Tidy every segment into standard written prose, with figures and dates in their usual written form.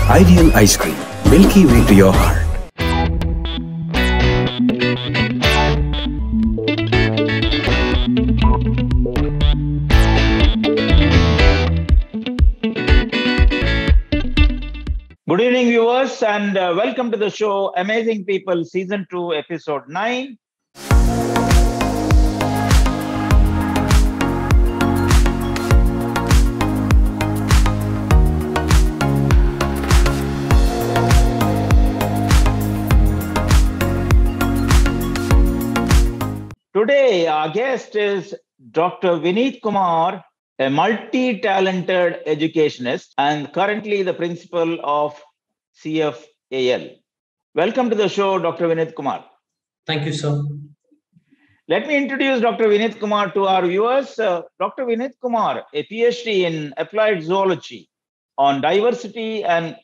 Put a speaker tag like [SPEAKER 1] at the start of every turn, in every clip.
[SPEAKER 1] Ideal ice cream, milky way to your heart.
[SPEAKER 2] Good evening, viewers, and welcome to the show Amazing People Season 2, Episode 9. Today, our guest is Dr. Vineeth Kumar, a multi-talented educationist and currently the principal of CFAL. Welcome to the show, Dr. Vineeth Kumar.
[SPEAKER 3] Thank you, sir.
[SPEAKER 2] Let me introduce Dr. Vineeth Kumar to our viewers. Dr. Vineeth Kumar, a PhD in applied zoology on diversity and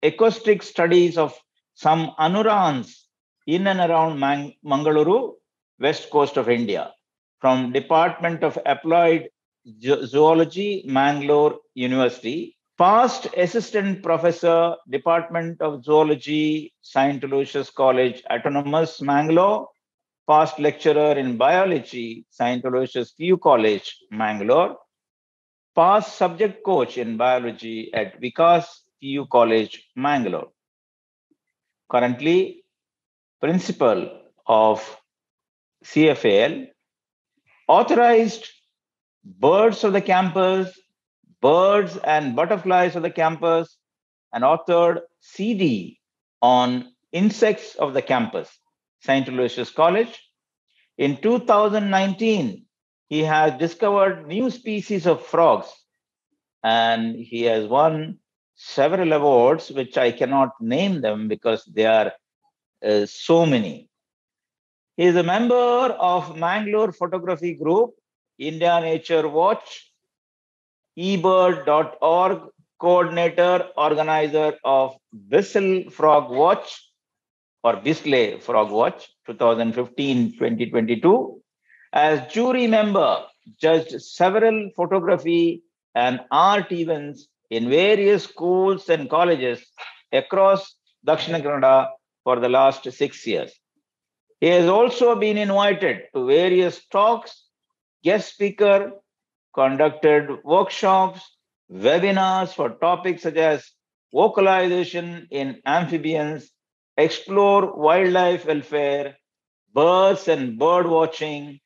[SPEAKER 2] acoustic studies of some Anurans in and around Mangaluru, west coast of India, from Department of Applied Zoology, Mangalore University. Past Assistant Professor, Department of Zoology, St. Aloysius College, Autonomous, Mangalore. Past Lecturer in Biology, St. Aloysius PU College, Mangalore. Past Subject Coach in Biology at Vikas PU College, Mangalore. Currently, Principal of CFAL, authorized Birds of the Campus, Birds and Butterflies of the Campus, and authored CD on Insects of the Campus, St. Aloysius College. In 2019, he has discovered new species of frogs, and he has won several awards, which I cannot name them because there are so many. He is a member of Mangalore Photography Group, India Nature Watch, eBird.org, coordinator, organizer of Whistle Frog Watch or Bisley Frog Watch 2015-2022. As jury member, judged several photography and art events in various schools and colleges across Dakshina Kannada for the last 6 years. He has also been invited to various talks, guest speaker, conducted workshops, webinars for topics such as vocalization in amphibians, explore wildlife welfare, birds and bird watching,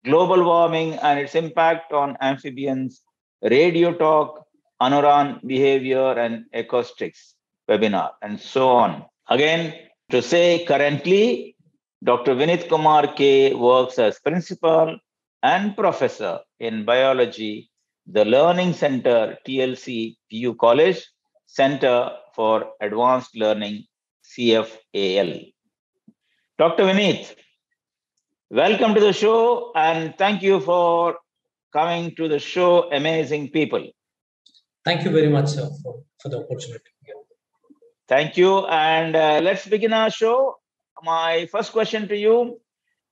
[SPEAKER 2] global warming and its impact on amphibians, radio talk, Anuran behavior and acoustics webinar, and so on. Again, to say currently, Dr. Vineeth Kumar K works as principal and professor in biology, the Learning Center, TLC, PU College, Center for Advanced Learning, CFAL. Dr. Vineeth, welcome to the show and thank you for coming to the show, Amazing People.
[SPEAKER 3] Thank you very much, sir, for the opportunity.
[SPEAKER 2] Thank you. And let's begin our show. My first question to you,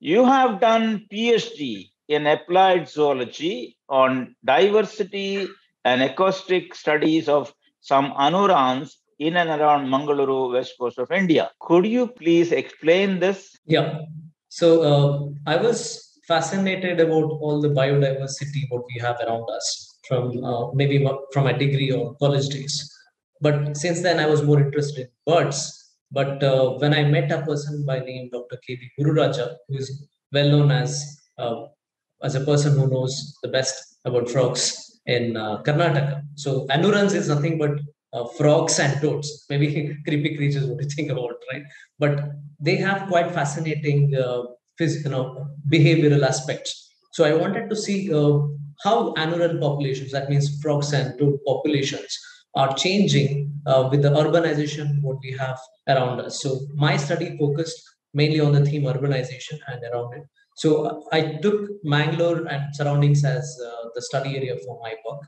[SPEAKER 2] you have done PhD in applied zoology on diversity and acoustic studies of some Anurans in and around Mangaluru, west coast of India. Could you please explain this?
[SPEAKER 3] Yeah. So I was fascinated about all the biodiversity what we have around us from maybe from my degree or college days. But since then, I was more interested in birds. But when I met a person by name Dr. K.V. Gururaja, who is well known as a person who knows the best about frogs in Karnataka. So Anurans is nothing but frogs and toads, maybe creepy creatures, what you think about, right? But they have quite fascinating behavioral aspects. So I wanted to see how Anuran populations, that means frogs and toad populations, are changing with the urbanization what we have around us. So my study focused mainly on the theme urbanization and around it. So I took Mangalore and surroundings as the study area for my work.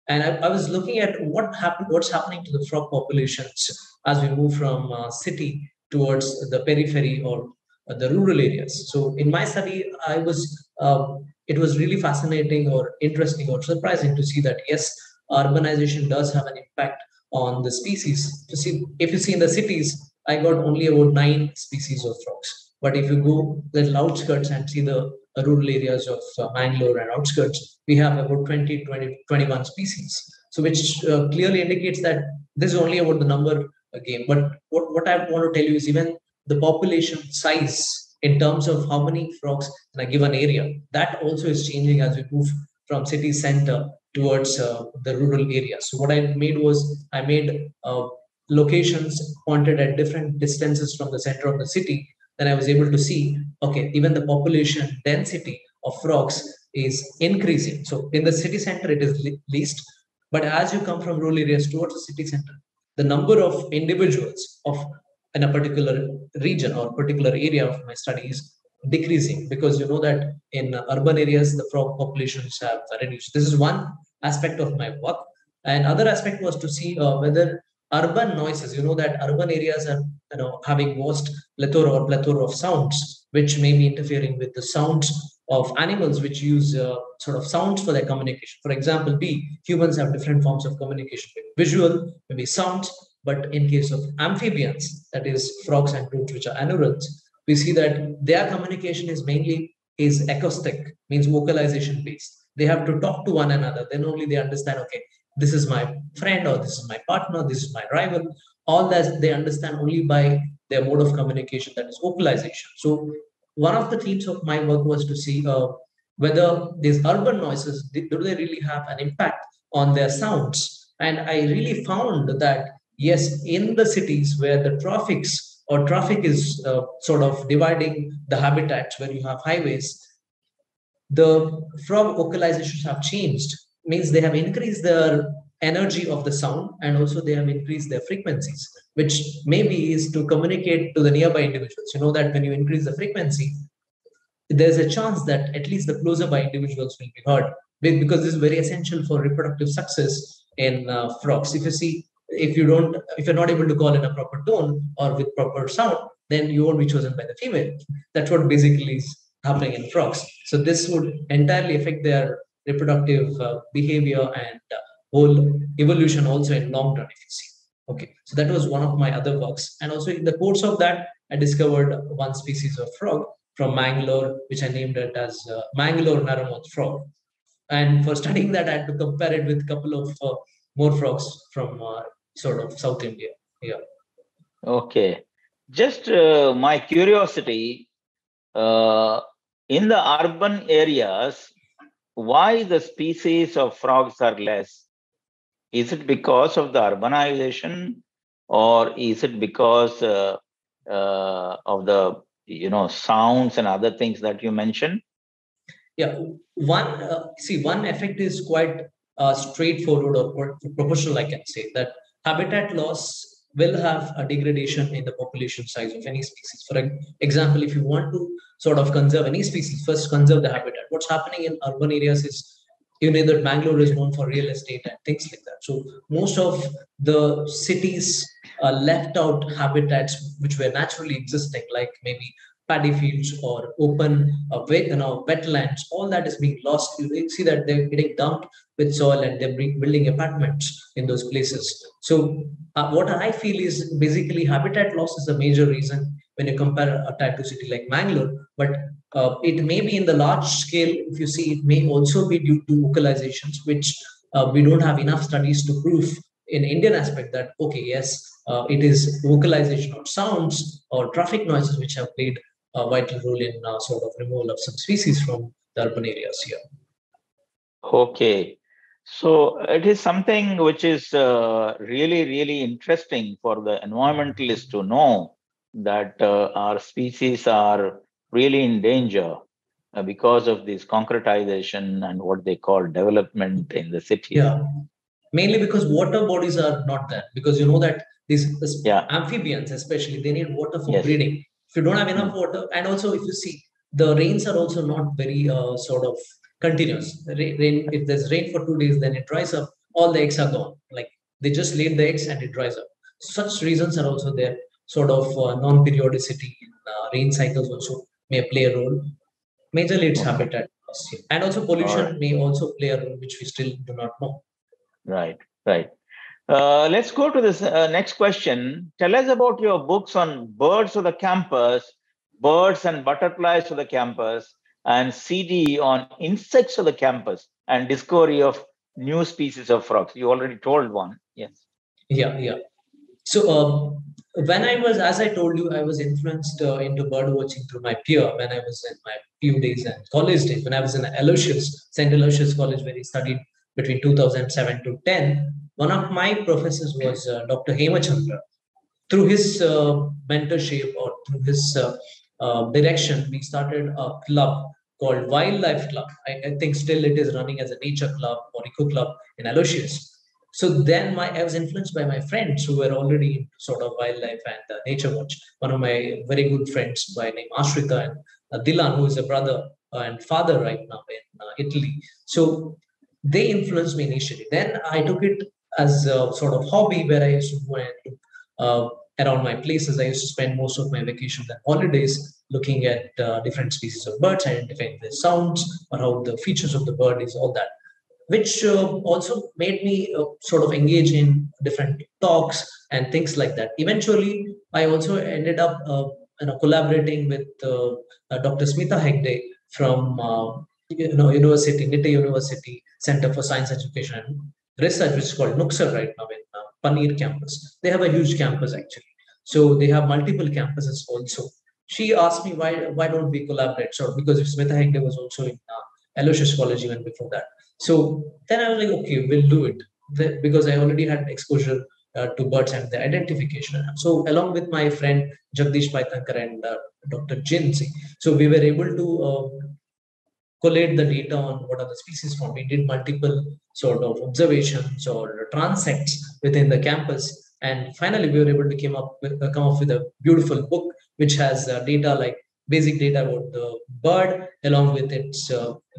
[SPEAKER 3] And I was looking at what's happening to the frog populations as we move from city towards the periphery or the rural areas. So in my study, it was really fascinating or interesting or surprising to see that yes, urbanization does have an impact on the species. If you see in the cities, I got only about 9 species of frogs. But if you go to the outskirts and see the rural areas of Mangalore and outskirts, we have about 21 species. So which clearly indicates that this is only about the number game. But what I want to tell you is even the population size in terms of how many frogs in a given area, that also is changing as we move from city center towards the rural areas. So what I made was I made locations pointed at different distances from the center of the city. Then I was able to see, okay, even the population density of frogs is increasing. So in the city center, it is least. But as you come from rural areas towards the city center, the number of individuals of in a particular region or particular area of my study is decreasing, because you know that in urban areas the frog populations have reduced. This is one aspect of my work, and other aspect was to see whether urban noises, you know that urban areas are having vast plethora of sounds which may be interfering with the sounds of animals which use sort of sounds for their communication. For example, humans have different forms of communication, visual, maybe sounds. But in case of amphibians, that is frogs and toads, which are anurans, we see that their communication is mainly is acoustic, means vocalization based. They have to talk to one another. Then only they understand, okay, this is my friend, or this is my partner, this is my rival. All that they understand only by their mode of communication, that is vocalization. So one of the themes of my work was to see whether these urban noises, do they really have an impact on their sounds? And I really found that yes, in the cities where the traffic is sort of dividing the habitats, where you have highways, the frog vocalizations have changed, means they have increased their energy of the sound, and also they have increased their frequencies, which maybe is to communicate to the nearby individuals. You know that when you increase the frequency, there's a chance that at least the closer by individuals will be heard, because this is very essential for reproductive success in frogs. If you're not able to call in a proper tone or with proper sound, then you won't be chosen by the female. That's what basically is happening in frogs. So this would entirely affect their reproductive behavior and whole evolution also in long run, if you see. Okay, so that was one of my other works. And also in the course of that, I discovered one species of frog from Mangalore, which I named it as Mangalore narrow-mouthed frog. And for studying that, I had to compare it with a couple of more frogs from sort of South India. Yeah.
[SPEAKER 2] Okay. Just my curiosity, in the urban areas, why the species of frogs are less? Is it because of the urbanization, or is it because of the sounds and other things that you mentioned?
[SPEAKER 3] Yeah, one effect is quite straightforward or proportional. I can say that habitat loss will have a degradation in the population size of any species. For example, if you want to sort of conserve any species, first conserve the habitat. What's happening in urban areas is, you know, that Bangalore is known for real estate and things like that. So most of the cities left out habitats which were naturally existing, like maybe paddy fields or open wetlands. All that is being lost. You see that they're getting dumped with soil, and they're building apartments in those places. So what I feel is basically habitat loss is a major reason when you compare a tier 2 city like Mangalore. But it may be in the large scale, if you see, it may also be due to localizations, which we don't have enough studies to prove in Indian aspect that, okay, yes, it is vocalization of sounds or traffic noises which have played a vital role in sort of removal of some species from the urban areas here.
[SPEAKER 2] Okay. So it is something which is really, really interesting for the environmentalists to know that our species are really in danger because of this concretization and what they call development in the city.
[SPEAKER 3] Yeah, mainly because water bodies are not there. Because you know that these amphibians, especially, they need water for breeding. If you don't have enough water, and also if you see, the rains are also not very sort of continuous. If there's rain for 2 days, then it dries up. All the eggs are gone. Like they just laid the eggs and it dries up. Such reasons are also there. Sort of non-periodicity in rain cycles also may play a role. Majorly, it's habitat loss, and also pollution may also play a role, which we still do not know.
[SPEAKER 2] Right, right. Let's go to this next question. Tell us about your books on birds of the campus, birds and butterflies of the campus, and CD on insects of the campus and discovery of new species of frogs. You already told one. Yes.
[SPEAKER 3] Yeah. So when I was, as I told you, I was influenced into bird watching through my peer when I was in my few days and college days. When I was in Aloysius, St. Aloysius College, where I studied between 2007 to 10, one of my professors was Dr. Hemachandra. Through his mentorship or through his direction, we started a club called Wildlife Club. I think still it is running as a nature club or eco club in Aloysius. So then I was influenced by my friends who were already into sort of wildlife and nature watch. One of my very good friends by name Ashrita and Dilan, who is a brother and father right now in Italy. So they influenced me initially. Then I took it as a sort of hobby where I used to go and look around my places. I used to spend most of my vacations and holidays looking at different species of birds, identifying the sounds or how the features of the bird is, all that, which also made me sort of engage in different talks and things like that. Eventually, I also ended up collaborating with Dr. Smita Hegde from University, Nitte University Center for Science Education and Research, which is called Nuxar right now in Panir campus. They have a huge campus actually. So they have multiple campuses also. She asked me why don't we collaborate? So because Smita Hegde was also in Aloysius College even before that. So then I was like, okay, we'll do it because I already had exposure to birds and the identification. So along with my friend Jagdish Paitankar and Dr. Jinsi, so we were able to collate the data on what are the species formed. We did multiple sort of observations or transects within the campus. And finally, we were able to come up with a beautiful book, which has data like basic data about the bird, along with its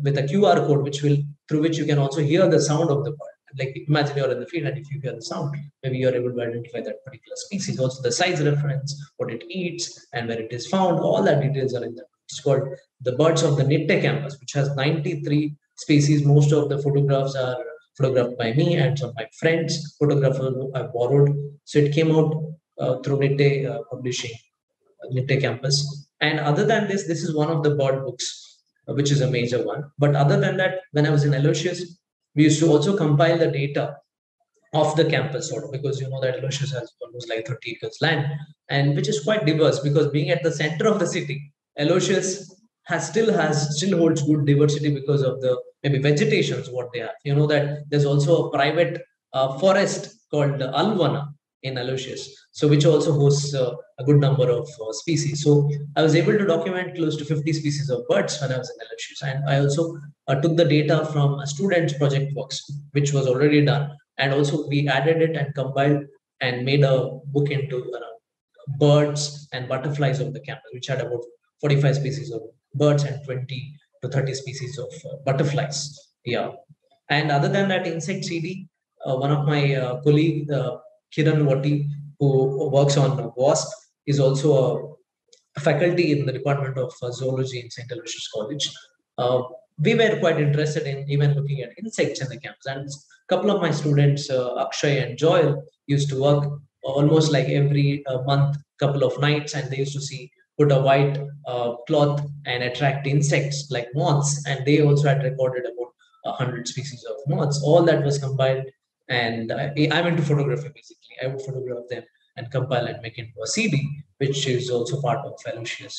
[SPEAKER 3] with a QR code, through which you can also hear the sound of the bird. Like imagine you're in the field and if you hear the sound, maybe you're able to identify that particular species. Also the size reference, what it eats, and where it is found. All that details are in there. It's called The Birds of the Nitte campus, which has 93 species. Most of the photographs are photographed by me and some of my friends, photographers I borrowed. So it came out through Nitte Publishing, Nitte campus. And other than this is one of the bird books, which is a major one. But other than that, when I was in Aloysius, we used to also compile the data of the campus, sort of, because you know that Aloysius has almost like 30 acres land, and which is quite diverse because being at the center of the city, Aloysius still holds good diversity because of the maybe vegetations what they have. You know that there's also a private forest called Alvana in Aloysius, so which also hosts a good number of species. So I was able to document close to 50 species of birds when I was in Aloysius, and I also took the data from a student's project works, which was already done, and also we added it and compiled and made a book into birds and butterflies of the campus, which had about 45 species of birds and 20 to 30 species of butterflies. Yeah. And other than that, insect CD, one of my colleague, Kiran Wati, who works on wasp, is also a faculty in the Department of Zoology in St. Aloysius College. We were quite interested in even looking at insects in the campus. And a couple of my students, Akshay and Joel, used to work almost like every month, couple of nights, and they used to put a white cloth and attract insects like moths. And they also had recorded about 100 species of moths. All that was compiled. And I'm into photography, basically. I would photograph them and compile and make it into a CD, which is also part of Aloysius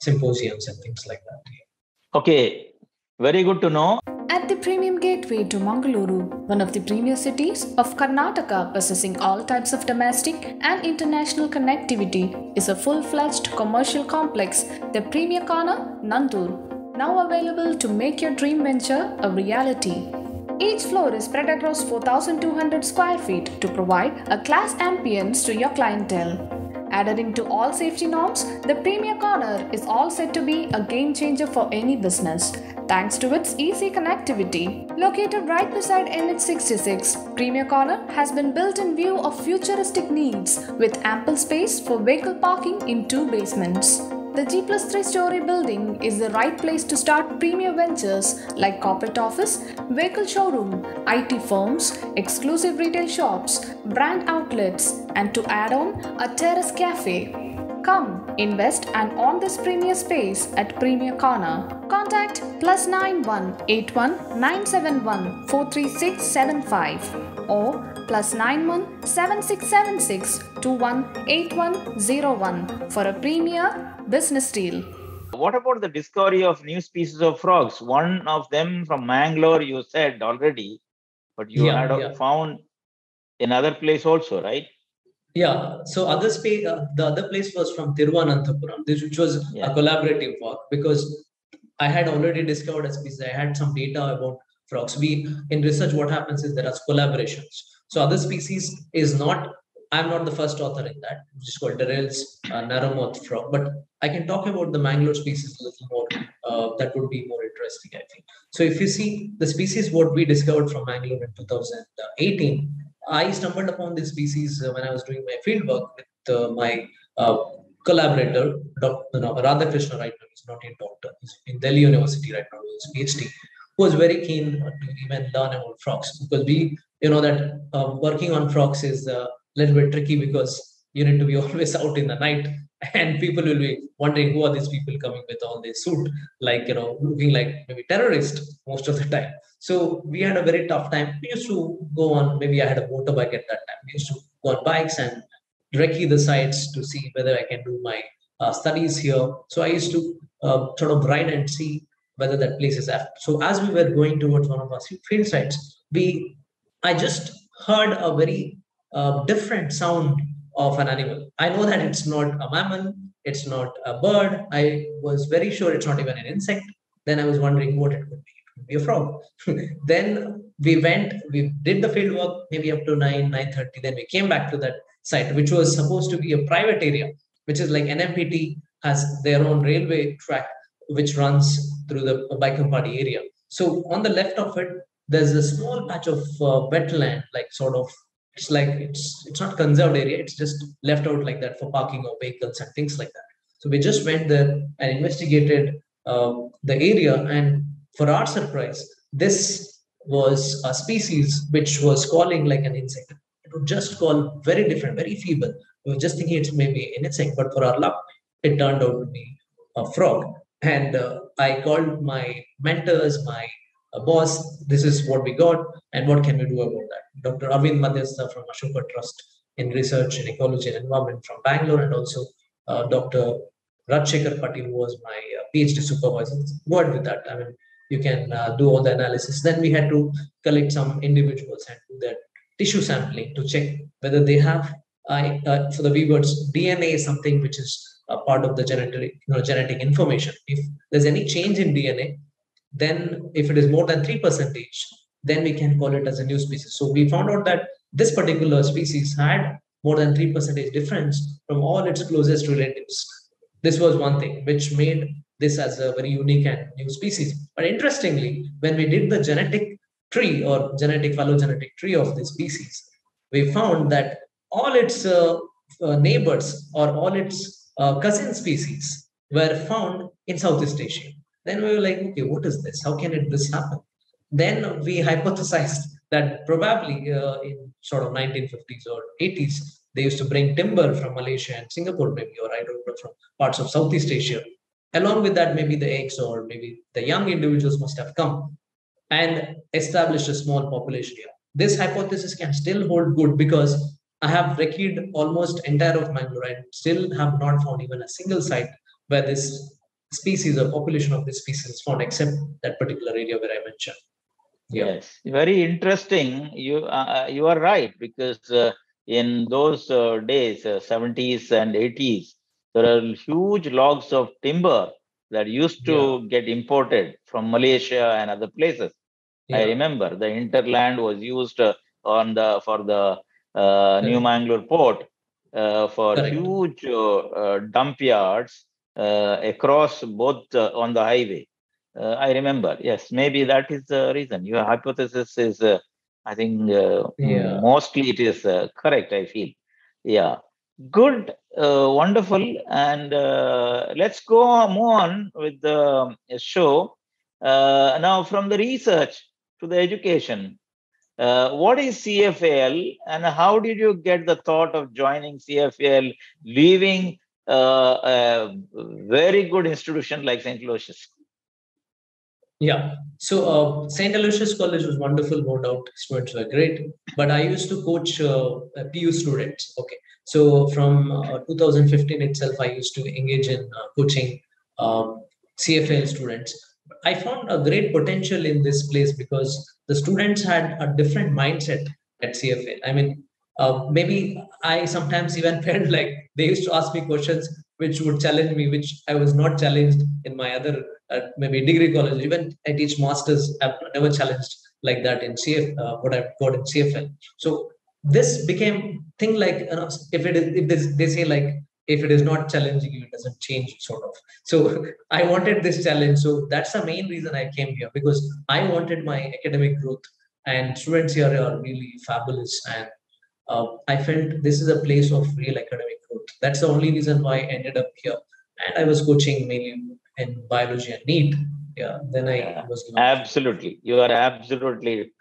[SPEAKER 3] symposiums and things like that.
[SPEAKER 2] Okay, very good to know.
[SPEAKER 4] At the premium gateway to Mangaluru, one of the premier cities of Karnataka possessing all types of domestic and international connectivity, is a full-fledged commercial complex, the Premier Corner, Nandur, now available to make your dream venture a reality. Each floor is spread across 4,200 square feet to provide a class ambience to your clientele. Adhering to all safety norms, the Premier Corner is all set to be a game changer for any business, thanks to its easy connectivity. Located right beside NH66, Premier Corner has been built in view of futuristic needs with ample space for vehicle parking in 2 basements. The G plus 3 story building is the right place to start premier ventures like corporate office, vehicle showroom, IT firms, exclusive retail shops, brand outlets, and to add on, a terrace cafe. Come, invest and own this premier space at Premier Corner. Contact +9181 971 43675 or +91 7676 218101 for a premier business deal.
[SPEAKER 2] What about the discovery of new species of frogs? One of them from Mangalore, you said already, but you had found another place also, right?
[SPEAKER 3] Yeah, so the other place was from Thiruvananthapuram, which was a collaborative work because I had already discovered a species. I had some data about frogs. In research, what happens is there are collaborations. So other species I'm not the first author in that, which is called Darrell's narrow-mouthed frog. But I can talk about the Mangalore species a little more. That would be more interesting, I think. So if you see the species, what we discovered from Mangalore in 2018, I stumbled upon this species when I was doing my fieldwork with my collaborator, Dr. Radhakrishna right now. He's not a doctor. He's in Delhi University right now. He's PhD, who was very keen to even learn about frogs because that working on frogs is a little bit tricky because you need to be always out in the night and people will be wondering who are these people coming with all this suit, looking like maybe terrorists most of the time. So we had a very tough time. We used to go on, maybe I had a motorbike at that time. We used to go on bikes and recce the sites to see whether I can do my studies here. So I used to sort of ride and see whether that place is after. So as we were going towards one of our field sites, I just heard a very different sound of an animal. I know that it's not a mammal, it's not a bird. I was very sure it's not even an insect. Then I was wondering what it could be. It could be a frog. Then we did the field work maybe up to 9:30. Then we came back to that site, which was supposed to be a private area, which is like NMPT has their own railway track, which runs through the Baikampadi area. So on the left of it, there's a small patch of wetland, it's not conserved area. It's just left out like that for parking of vehicles and things like that. So we just went there and investigated the area. And for our surprise, this was a species which was calling like an insect. It would just call very different, very feeble. We were just thinking it's maybe an insect, but for our luck, it turned out to be a frog. And I called my mentors, my boss, this is what we got, and what can we do about that? Dr. Arvind Madhyastha from Ashoka Trust in Research in Ecology and Environment from Bangalore, and also Dr. Rajshekhar Patil, who was my PhD supervisor. Go ahead with that. I mean, you can do all the analysis. Then we had to collect some individuals and do that tissue sampling to check whether they have, for the weavers, DNA is something which is a part of the genetic information. If there's any change in DNA, then if it is more than 3%, then we can call it as a new species. So we found out that this particular species had more than 3% difference from all its closest relatives. This was one thing which made this as a very unique and new species. But interestingly, when we did the genetic tree or phylogenetic tree of this species, we found that all its neighbors or all its cousin species were found in Southeast Asia. Then we were like, okay, what is this? How can this happen? Then we hypothesized that probably in sort of 1950s or 80s, they used to bring timber from Malaysia and Singapore, maybe, or I don't know, from parts of Southeast Asia. Along with that, maybe the eggs or maybe the young individuals must have come and established a small population here. This hypothesis can still hold good because I have recceed almost entire of Mangalore and still have not found even a single site where this species or population of this species is found, except that particular area where I mentioned.
[SPEAKER 2] Yeah. Yes, very interesting. You are right, because in those days, 70s and 80s, there are huge logs of timber that used to get imported from Malaysia and other places. I remember the hinterland was used for the New Mangalore port for huge dump yards across both on the highway. I remember. Yes, maybe that is the reason. Your hypothesis is, I think, mostly it is correct, I feel. Yeah. Good, wonderful, and let's move on with the show. Now, from the research to the education, what is CFAL, and how did you get the thought of joining CFAL, leaving a very good institution like St. Aloysius?
[SPEAKER 3] Yeah. So St. Aloysius College was wonderful, no doubt. Students were great. But I used to coach PU students. Okay. So from 2015 itself, I used to engage in coaching CFL students. I found a great potential in this place because the students had a different mindset at CFL. I mean, maybe I sometimes even felt like they used to ask me questions which would challenge me, which I was not challenged in my other maybe degree college. Even I teach masters, I've never challenged like that in what I've got in CFL. So this became thing like, if it is, they say like, if it is not challenging you, it doesn't change, sort of. So I wanted this challenge. So that's the main reason I came here, because I wanted my academic growth, and students here are really fabulous. And I felt this is a place of real academic growth. That's the only reason why I ended up here. And I was coaching mainly in biology and NEET. Yeah, then I was given.
[SPEAKER 2] Absolutely, you are absolutely,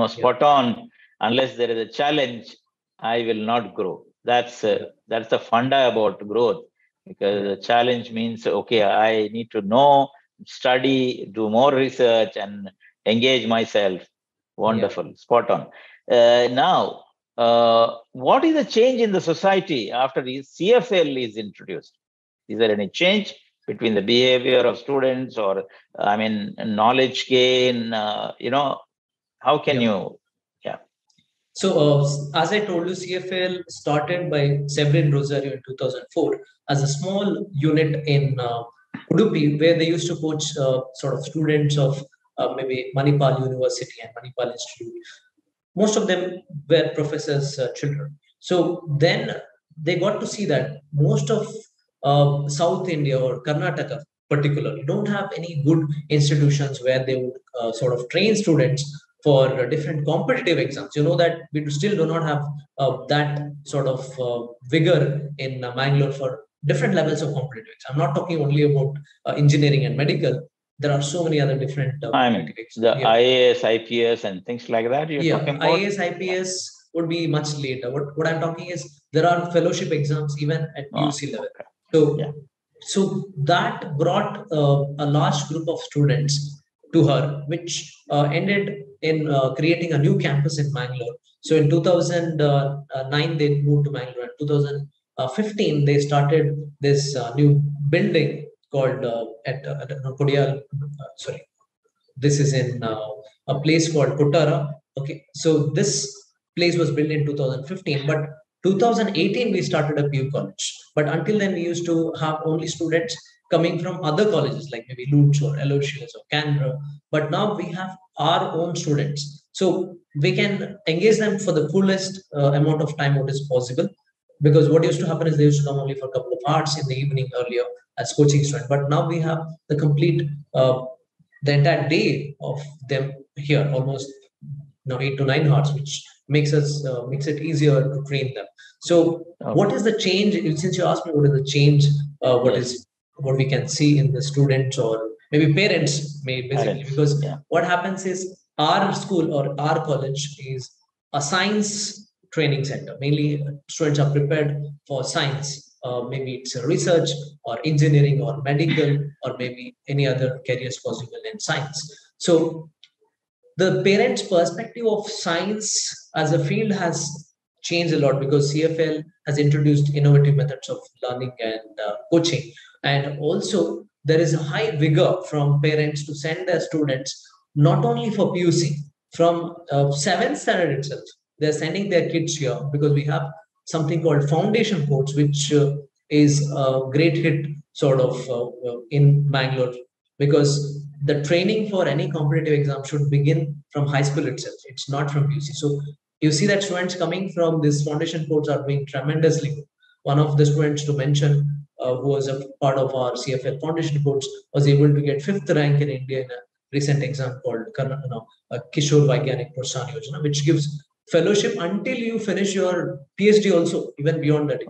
[SPEAKER 2] spot on. Unless there is a challenge, I will not grow. That's the funda about growth, because the challenge means, okay, I need to know, study, do more research, and engage myself. Wonderful, spot on. Now, what is the change in the society after the CFL is introduced? Is there any change between the behavior of students, or knowledge gain? How can you? Yeah.
[SPEAKER 3] So as I told you, CFL started by Severin Rosario in 2004 as a small unit in Udupi, where they used to coach sort of students of maybe Manipal University and Manipal Institute. Most of them were professors' children. So then they got to see that most of South India or Karnataka particularly don't have any good institutions where they would sort of train students for different competitive exams. You know that we still do not have that sort of vigor in Bangalore for different levels of competitive exams. I'm not talking only about engineering and medical. There are so many other different
[SPEAKER 2] the IAS, IPS, and things like that. You're talking about?
[SPEAKER 3] IAS, IPS would be much later. What I'm talking is there are fellowship exams even at UC level. So that brought a large group of students to her, which ended in creating a new campus in Bangalore. So in 2009, they moved to Bangalore. In 2015, they started this new building called at Kodiyal. Sorry, this is in a place called Kottara. Okay, so this place was built in 2015, but 2018 we started a PU college. But until then, we used to have only students coming from other colleges like maybe Lutz or Aloysius or Canberra. But now we have our own students, so we can engage them for the fullest amount of time what is possible. Because what used to happen is they used to come only for a couple of hours in the evening earlier as coaching student. But now we have the complete the entire day of them here, almost 8 to 9 hours, which makes it easier to train them. So what is the change? Since you asked me what is the change, what we can see in the students or maybe parents, because what happens is our school or our college is a science training center. Mainly students are prepared for science. Maybe it's a research or engineering or medical or maybe any other careers possible in science. So the parents' perspective of science as a field has changed a lot because CFL has introduced innovative methods of learning and coaching. And also there is a high vigor from parents to send their students not only for PUC, from 7th standard itself. They're sending their kids here because we have something called foundation course, which is a great hit sort of in Bangalore, because the training for any competitive exam should begin from high school itself. It's not from UC. So you see that students coming from this foundation course are doing tremendously good. One of the students to mention who was a part of our CFL foundation course was able to get 5th rank in India in a recent exam called Kishore Vaigyanik Protsahan Yojana, which gives fellowship until you finish your PhD also, even beyond that.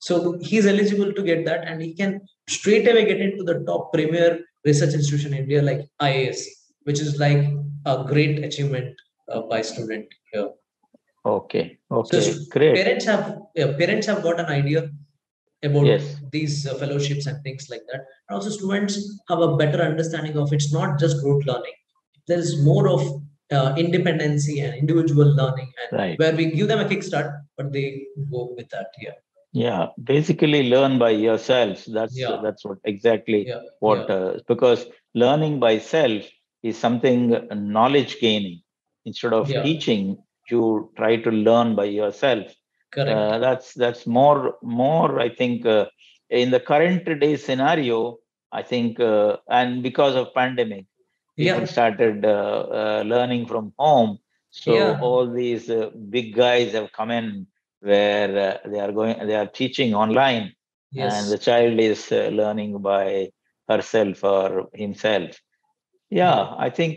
[SPEAKER 3] So he's eligible to get that, and he can straight away get into the top premier research institution in India like IISc, which is like a great achievement by student here.
[SPEAKER 2] Okay.
[SPEAKER 3] So
[SPEAKER 2] Okay. Great.
[SPEAKER 3] parents have got an idea about
[SPEAKER 2] Yes.
[SPEAKER 3] these fellowships and things like that. And also students have a better understanding of it's not just rote learning. There is more of independency and individual learning, and
[SPEAKER 2] Right.
[SPEAKER 3] where we give them a kickstart, but they go with that. Yeah.
[SPEAKER 2] Yeah. Basically, learn by yourselves. That's what exactly what because learning by self is something knowledge gaining. Instead of teaching, you try to learn by yourself.
[SPEAKER 3] Correct.
[SPEAKER 2] That's more. I think in the current day scenario, I think, and because of pandemic, people started learning from home. So all these big guys have come in where they are teaching online, and the child is learning by herself or himself. Yeah, I think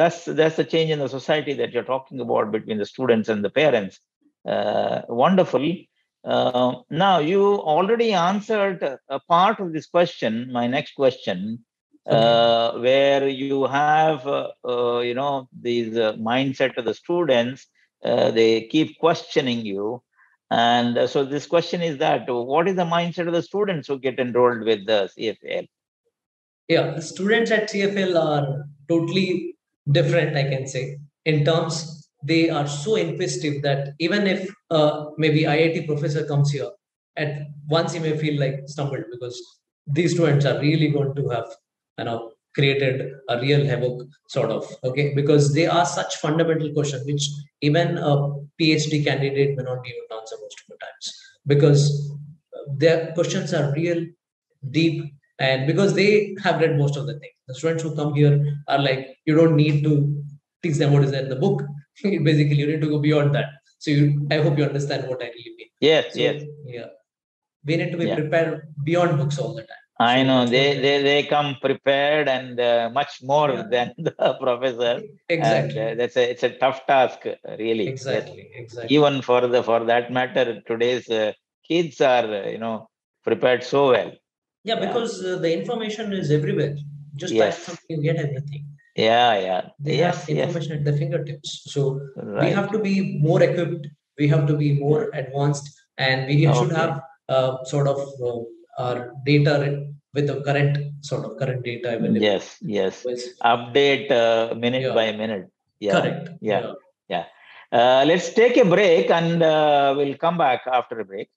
[SPEAKER 2] that's the change in the society that you're talking about between the students and the parents. Wonderful. Now you already answered a part of this question. My next question, where you have these mindset of the students, they keep questioning you, and so this question is that what is the mindset of the students who get enrolled with the CFAL?
[SPEAKER 3] Yeah, the students at CFL are totally different, I can say. In terms, they are so inquisitive that even if maybe IIT professor comes here, at once he may feel like stumbled because these students are really going to have, created a real havoc, sort of. Okay, because they ask such fundamental questions which even a PhD candidate may not be able to answer most of the times, because their questions are real, deep, and because they have read most of the things. The students who come here are like, you don't need to teach them what is in the book. Basically, you need to go beyond that. So I hope you understand what I really mean.
[SPEAKER 2] Yes,
[SPEAKER 3] so,
[SPEAKER 2] yes.
[SPEAKER 3] Yeah. We need to be prepared beyond books all the time.
[SPEAKER 2] I know they come prepared and much more than the professor.
[SPEAKER 3] Exactly.
[SPEAKER 2] And it's a tough task, really.
[SPEAKER 3] Exactly.
[SPEAKER 2] Yes.
[SPEAKER 3] Exactly.
[SPEAKER 2] Even for that matter, today's kids are prepared so well.
[SPEAKER 3] Yeah, because the information is everywhere. Just type something, you get everything.
[SPEAKER 2] Yeah.
[SPEAKER 3] They have information at their fingertips. So we have to be more equipped. We have to be more advanced, and we should have sort of our data with the current data available.
[SPEAKER 2] Yes. Update minute by minute. Yeah.
[SPEAKER 3] Correct.
[SPEAKER 2] Yeah. Let's take a break and we'll come back after a break.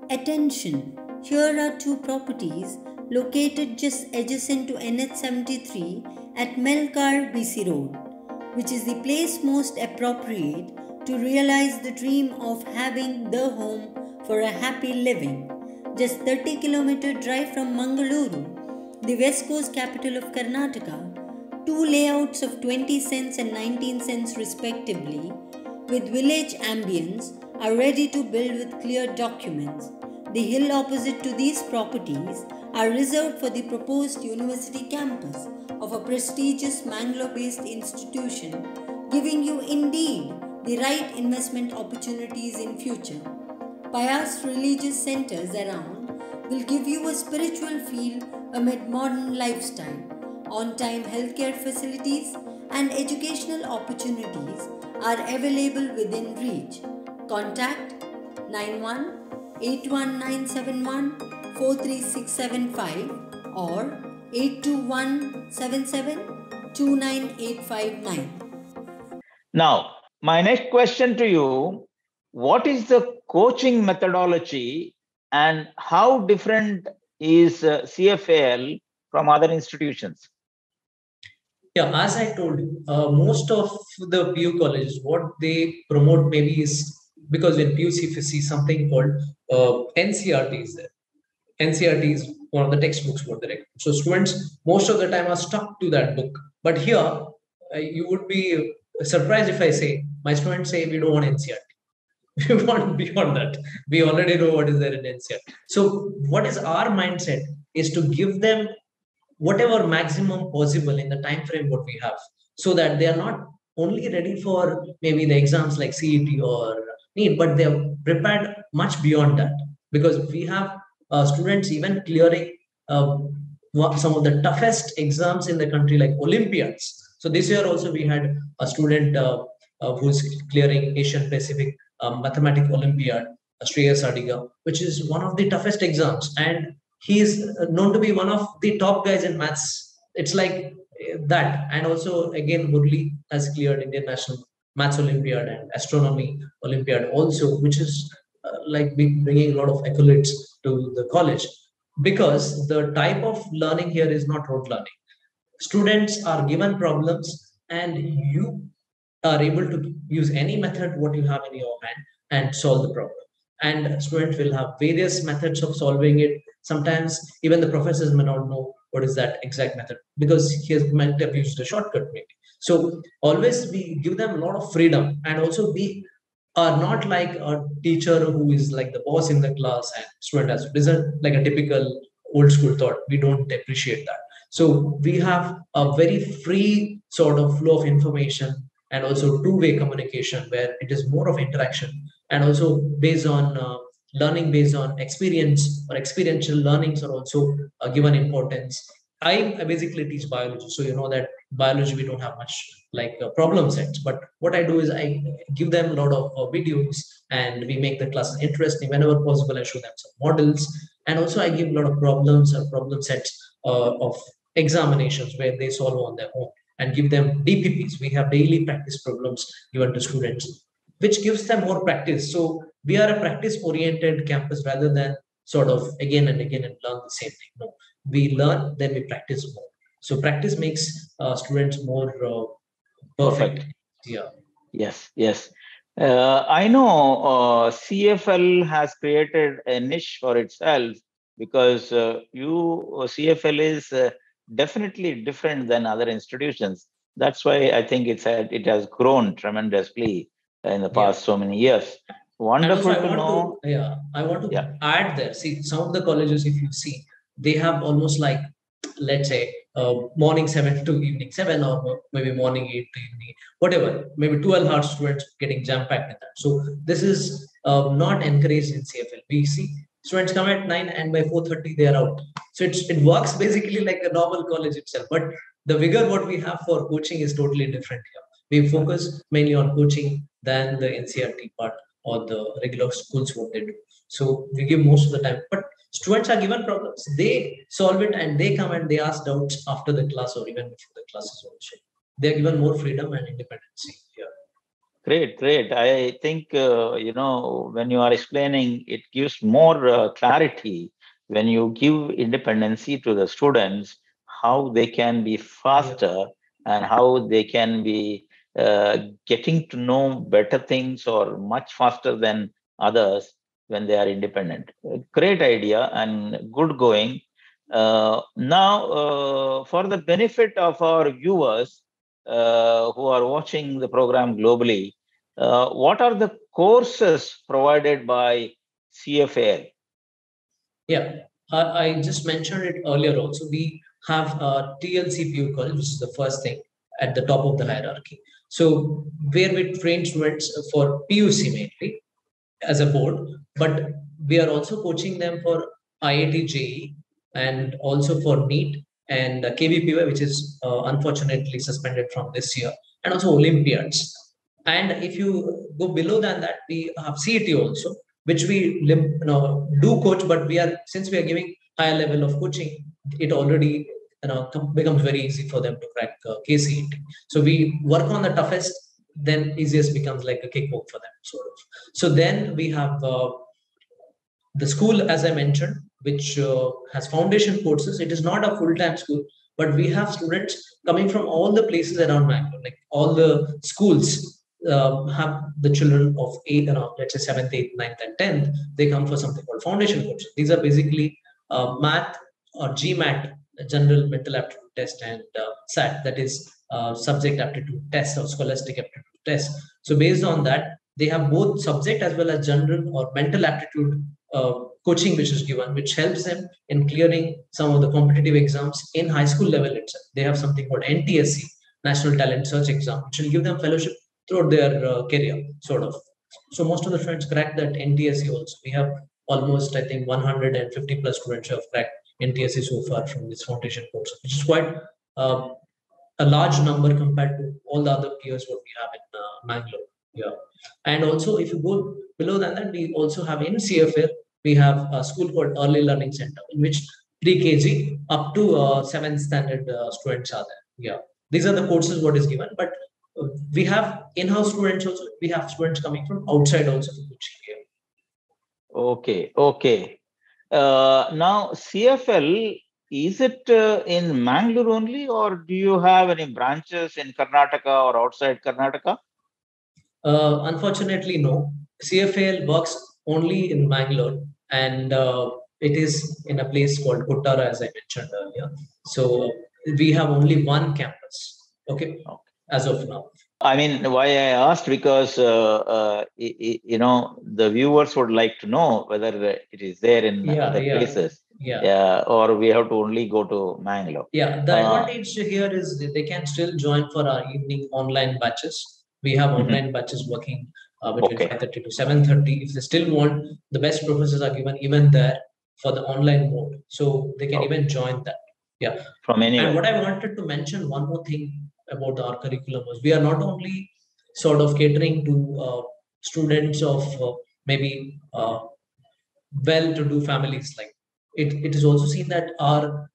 [SPEAKER 5] Attention! Here are two properties located just adjacent to NH73 at Melkar BC Road, which is the place most appropriate to realize the dream of having the home for a happy living. Just 30-kilometer drive from Mangaluru, the west coast capital of Karnataka, two layouts of 20 cents and 19 cents respectively, with village ambience, are ready to build with clear documents. The hill opposite to these properties are reserved for the proposed university campus of a prestigious Mangalore-based institution, giving you indeed the right investment opportunities in future. Pious religious centers around will give you a spiritual feel amid modern lifestyle. On-time healthcare facilities and educational opportunities are available within reach. Contact 91-81971-43675 or 821-77-29859.
[SPEAKER 2] Now, my next question to you, what is the coaching methodology and how different is CFAL from other institutions?
[SPEAKER 3] Yeah, as I told you, most of the PU colleges, what they promote maybe is, because in PUC if you see something called NCRT is there. NCRT is one of the textbooks what they recommend. So students most of the time are stuck to that book. But here, you would be surprised if I say, my students say we don't want NCRT. We want beyond that. We already know what is there in NCRT. So what is our mindset is to give them whatever maximum possible in the time frame what we have, so that they are not only ready for maybe the exams like CET or NEET, but they are prepared much beyond that. because we have students even clearing some of the toughest exams in the country, like Olympiads. So this year also we had a student who's clearing Asian Pacific Mathematics Olympiad, Shreyas Adiga, which is one of the toughest exams, and he is known to be one of the top guys in maths. It's like that. And also again, Murli has cleared Indian National Maths Olympiad and Astronomy Olympiad also, which is like bringing a lot of accolades to the college, because the type of learning here is not rote learning. Students are given problems, and you are able to use any method what you have in your hand and solve the problem. And students will have various methods of solving it. Sometimes even the professors may not know what is that exact method, because he has might have used a shortcut maybe. So always we give them a lot of freedom, and also we are not like a teacher who is like the boss in the class and student has to listen, like a typical old school thought. We don't appreciate that. So we have a very free sort of flow of information, and also two-way communication where it is more of interaction, and also based on learning based on experience, or experiential learnings are also given importance. I basically teach biology, so you know that biology we don't have much like problem sets. But what I do is I give them a lot of videos, and we make the class interesting. Whenever possible, I show them some models, and also I give a lot of problems or problem sets of examinations where they solve on their own, and give them DPPs. We have daily practice problems given to students, which gives them more practice. So we are a practice-oriented campus rather than sort of again and again and learn the same thing. No, we learn, then we practice more. So practice makes students more perfect. Yeah.
[SPEAKER 2] Yes, yes. I know CFL has created a niche for itself, because CFL is definitely different than other institutions. That's why I think it has grown tremendously in the past so many years. Wonderful to know.
[SPEAKER 3] I want to add there. See, some of the colleges, if you see, they have almost like, let's say, morning 7 to evening 7, or maybe morning 8 to evening, whatever, maybe 12 hours students getting jam-packed in that. So this is not encouraged in CFL. We see students come at 9 and by 4:30 they are out. So it works basically like a normal college itself. But the vigor what we have for coaching is totally different here. We focus mainly on coaching than the NCRT part or the regular schools what they do. So we give most of the time. But students are given problems, they solve it, and they come and they ask doubts after the class or even before the class is also. They are given more freedom and independency here.
[SPEAKER 2] Great, great. I think, when you are explaining, it gives more clarity when you give independency to the students, how they can be faster and how they can be getting to know better things or much faster than others when they are independent. Great idea and good going. Now, for the benefit of our viewers who are watching the program globally, what are the courses provided by CFAL?
[SPEAKER 3] Yeah, I just mentioned it earlier also. We have a TLCPU college, which is the first thing at the top of the hierarchy. So where we train students for PUC mainly as a board, but we are also coaching them for IIT JEE and also for NEET and KVPY, which is unfortunately suspended from this year, and also Olympiads. And if you go below than that, we have CET also, which we do coach, but since we are giving higher level of coaching, it already becomes very easy for them to crack KCET. So we work on the toughest, then easiest becomes like a kickbook for them, sort of. So then we have the school, as I mentioned, which has foundation courses. It is not a full-time school, but we have students coming from all the places around Bangalore, like all the schools. Have the children of 8, let's say 7th, 8th, 9th, and 10th, they come for something called foundation courses. These are basically math or GMAT, general mental aptitude test, and SAT, that is subject aptitude test or scholastic aptitude test. So based on that, they have both subject as well as general or mental aptitude coaching, which is given, which helps them in clearing some of the competitive exams in high school level itself. They have something called NTSE, National Talent Search Exam, which will give them fellowship throughout their career, sort of. So most of the students crack that NTSE also. We have almost, I think, 150 plus students have cracked NTSC so far from this foundation course, which is quite a large number compared to all the other peers what we have in Mangalore. Yeah. And also, if you go below that, we also have in CFAL, we have a school called Early Learning Center, in which pre-KG up to 7th standard students are there. Yeah. These are the courses what is given, but we have in-house students also. We have students coming from outside also for coaching here.
[SPEAKER 2] Okay, okay. Now, CFL, is it in Mangalore only, or do you have any branches in Karnataka or outside Karnataka?
[SPEAKER 3] Unfortunately, no. CFAL works only in Mangalore, and it is in a place called Kottara, as I mentioned earlier. So we have only one campus, okay, as of now.
[SPEAKER 2] I mean, why I asked, because, you know, the viewers would like to know whether it is there in other places. Yeah. Or we have to only go to Mangalore.
[SPEAKER 3] Yeah, the advantage here is they can still join for our evening online batches. We have online batches working between 5:30 to 7:30. If they still want, the best professors are given even there for the online mode. So they can even join that. Yeah.
[SPEAKER 2] From anywhere.
[SPEAKER 3] And what I wanted to mention, one more thing about our curriculum was, we are not only sort of catering to students of maybe well-to-do families. Like it is also seen that our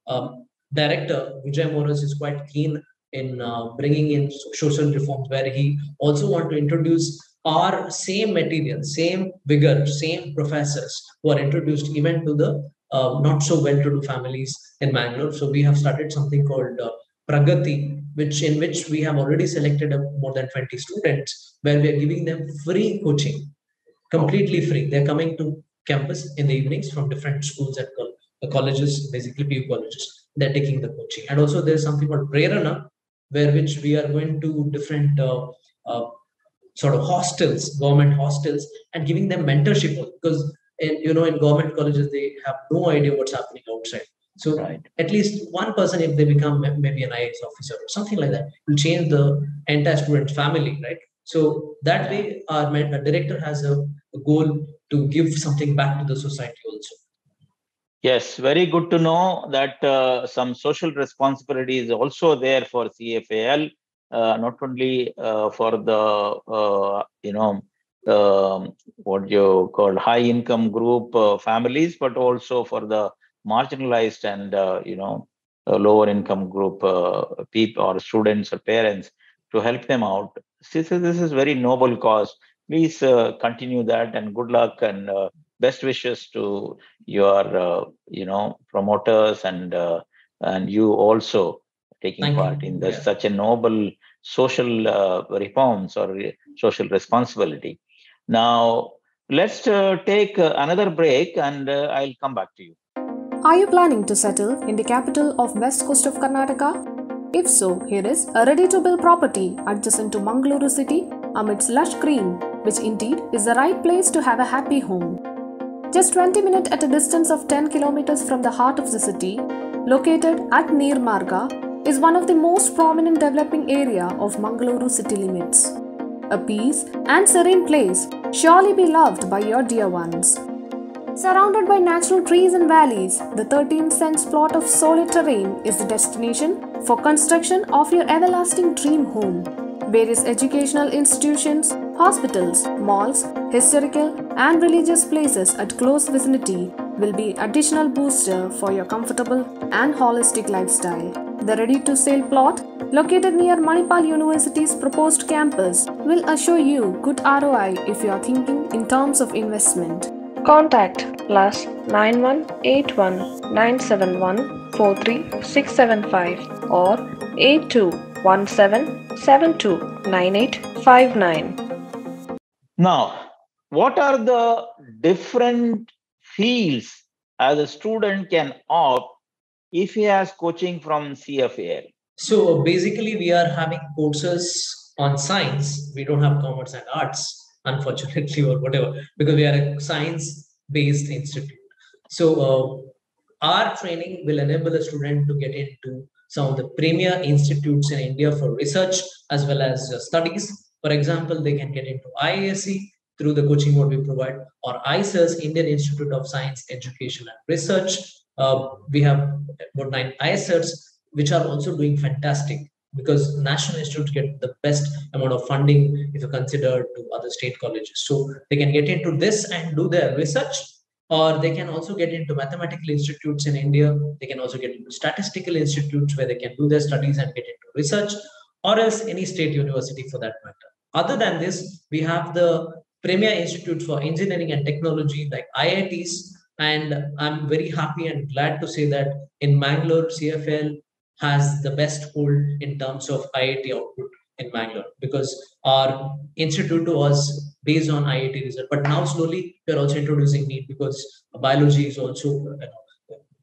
[SPEAKER 3] director Vijay Morris is quite keen in bringing in social reforms, where he also want to introduce our same material, same vigor, same professors who are introduced even to the not so well-to-do families in Mangalore. So we have started something called Pragati, in which we have already selected more than 20 students, where we are giving them free coaching, completely free. They're coming to campus in the evenings from different schools at colleges, basically PU colleges. They're taking the coaching. And also there's something called Prerana, which we are going to different sort of hostels, government hostels, and giving them mentorship, because in government colleges they have no idea what's happening outside. So at least one person, if they become maybe an IAS officer or something like that, will change the entire student family, right? So that way, our director has a goal to give something back to the society also.
[SPEAKER 2] Yes, very good to know that some social responsibility is also there for CFAL, not only for the what you call high income group families, but also for the marginalized and lower income group people or students or parents, to help them out. This is very noble cause. Please continue that, and good luck and best wishes to your promoters and you also taking part in this such a noble social reforms or social responsibility. Now let's take another break, and I'll come back to you.
[SPEAKER 4] Are you planning to settle in the capital of West Coast of Karnataka? If so, here is a ready-to-build property adjacent to Mangaluru city amidst lush green, which indeed is the right place to have a happy home. Just 20 minutes at a distance of 10 kilometers from the heart of the city, located at Neer Marga, is one of the most prominent developing area of Mangaluru city limits. A peace and serene place, surely be loved by your dear ones. Surrounded by natural trees and valleys, the 13 cents plot of solid terrain is the destination for construction of your everlasting dream home. Various educational institutions, hospitals, malls, historical and religious places at close vicinity will be additional booster for your comfortable and holistic lifestyle. The ready-to-sale plot, located near Manipal University's proposed campus, will assure you good ROI if you are thinking in terms of investment.
[SPEAKER 6] Contact +9181 971 43675 or 8217 729859.
[SPEAKER 2] Now, what are the different fields as a student can opt if he has coaching from CFAL?
[SPEAKER 3] So basically, we are having courses on science. We don't have commerce and arts, unfortunately, or whatever, because we are a science-based institute. So our training will enable a student to get into some of the premier institutes in India for research as well as studies. For example, they can get into IISc, through the coaching what we provide, or ISIS, Indian Institute of Science, Education and Research. We have about 9 ISRs, which are also doing fantastic, because national institutes get the best amount of funding if you consider to other state colleges. So they can get into this and do their research, or they can also get into mathematical institutes in India. They can also get into statistical institutes where they can do their studies and get into research, or else any state university for that matter. Other than this, we have the premier institutes for engineering and technology like IITs. And I'm very happy and glad to say that in Mangalore, CFAL has the best hold in terms of IIT output in Mangalore, because our institute was based on IIT result. But now slowly we're also introducing NEET, because biology is also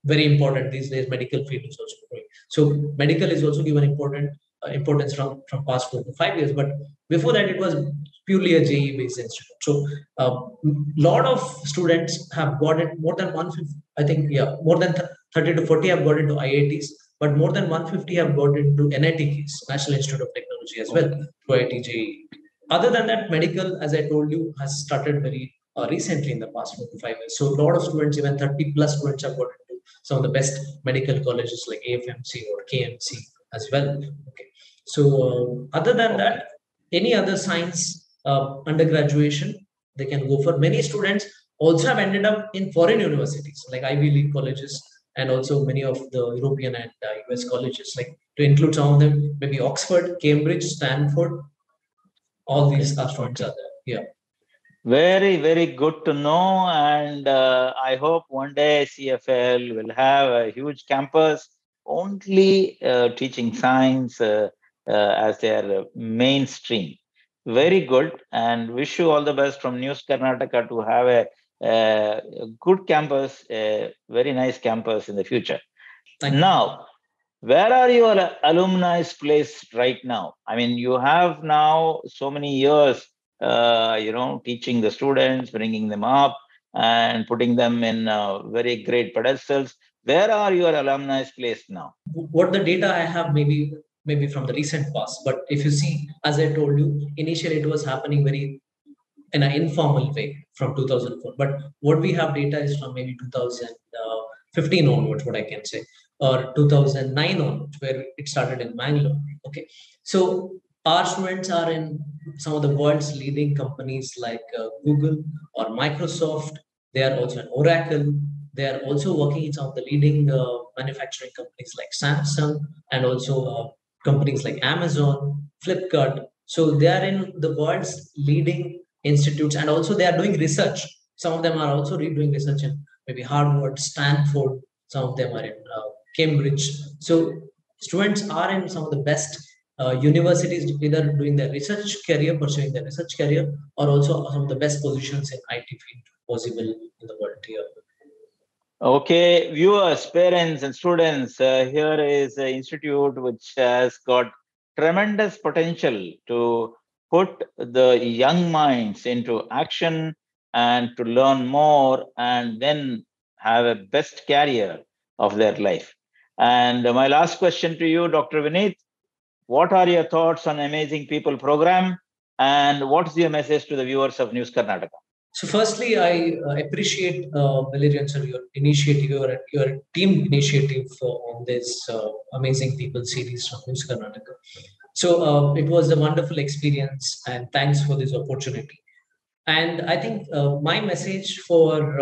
[SPEAKER 3] very important these days. Medical field is also growing. So medical is also given importance from past 4 to 5 years. But before that, it was purely a JEE based institute. So a lot of students have got it, more than 150, I think, more than 30 to 40 have got into IITs, but more than 150 have got into NITs, National Institute of Technology, as well, through IIT JEE. Other than that, medical, as I told you, has started very recently in the past 4 to 5 years. So a lot of students, even 30 plus students, have got into some of the best medical colleges like AFMC or KMC as well. Okay. So other than that, any other science undergraduation they can go for. Many students also have ended up in foreign universities like Ivy League colleges, and also many of the European and US colleges, like to include some of them, maybe Oxford, Cambridge, Stanford. All these students are there. Yeah.
[SPEAKER 2] Very, very good to know. And I hope one day CFL will have a huge campus only teaching science as their mainstream. Very good. And wish you all the best from News Karnataka to have a good campus, a very nice campus in the future.
[SPEAKER 3] Thank you.
[SPEAKER 2] Now, where are your alumni placed right now? I mean, you have now so many years, teaching the students, bringing them up and putting them in very great pedestals. Where are your alumni placed now?
[SPEAKER 3] What the data I have, maybe from the recent past, but if you see, as I told you, initially it was happening very in an informal way from 2004. But what we have data is from maybe 2015 onwards, what I can say, or 2009 onwards, where it started in Mangalore. Okay, so our students are in some of the world's leading companies like Google or Microsoft. They are also in Oracle. They are also working in some of the leading manufacturing companies like Samsung, and also companies like Amazon, Flipkart. So they are in the world's leading institutes, and also they are doing research. Some of them are also doing research in maybe Harvard, Stanford. Some of them are in Cambridge. So students are in some of the best universities, either doing their research career, pursuing their research career, or also some of the best positions in IT field possible in the world here.
[SPEAKER 2] Okay, viewers, parents, and students, here is an institute which has got tremendous potential to put the young minds into action and to learn more and then have a best career of their life. And my last question to you, Dr. Vineeth, what are your thoughts on Amazing People program, and what's your message to the viewers of News Karnataka?
[SPEAKER 3] So firstly, I appreciate Valerian sir, your initiative, your team initiative on this Amazing People series from News Karnataka. So it was a wonderful experience, and thanks for this opportunity. And I think my message for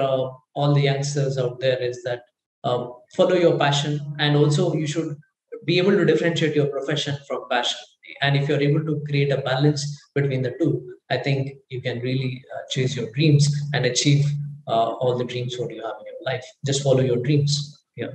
[SPEAKER 3] all the youngsters out there is that follow your passion, and also you should be able to differentiate your profession from passion. And if you're able to create a balance between the two, I think you can really chase your dreams and achieve all the dreams what you have in your life. Just follow your dreams. Yeah.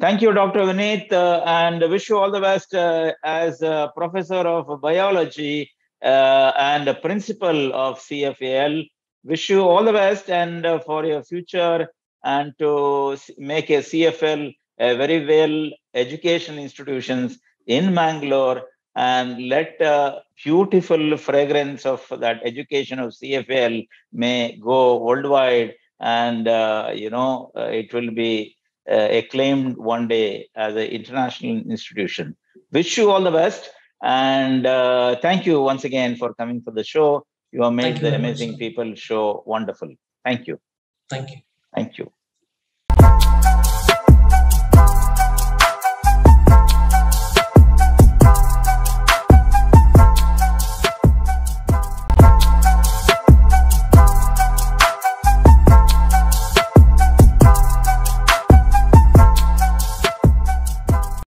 [SPEAKER 2] Thank you, Dr. Vineeth, and wish you all the best as a professor of biology and a principal of CFAL. Wish you all the best and for your future, and to make a CFL a very well educational institutions in Mangalore, and let beautiful fragrance of that education of CFL may go worldwide, and it will be acclaimed one day as an international institution. Wish you all the best, and thank you once again for coming for the show. You have made
[SPEAKER 3] Thank you
[SPEAKER 2] the
[SPEAKER 3] very much,
[SPEAKER 2] Amazing
[SPEAKER 3] sir.
[SPEAKER 2] People show wonderful. Thank you.
[SPEAKER 3] Thank you.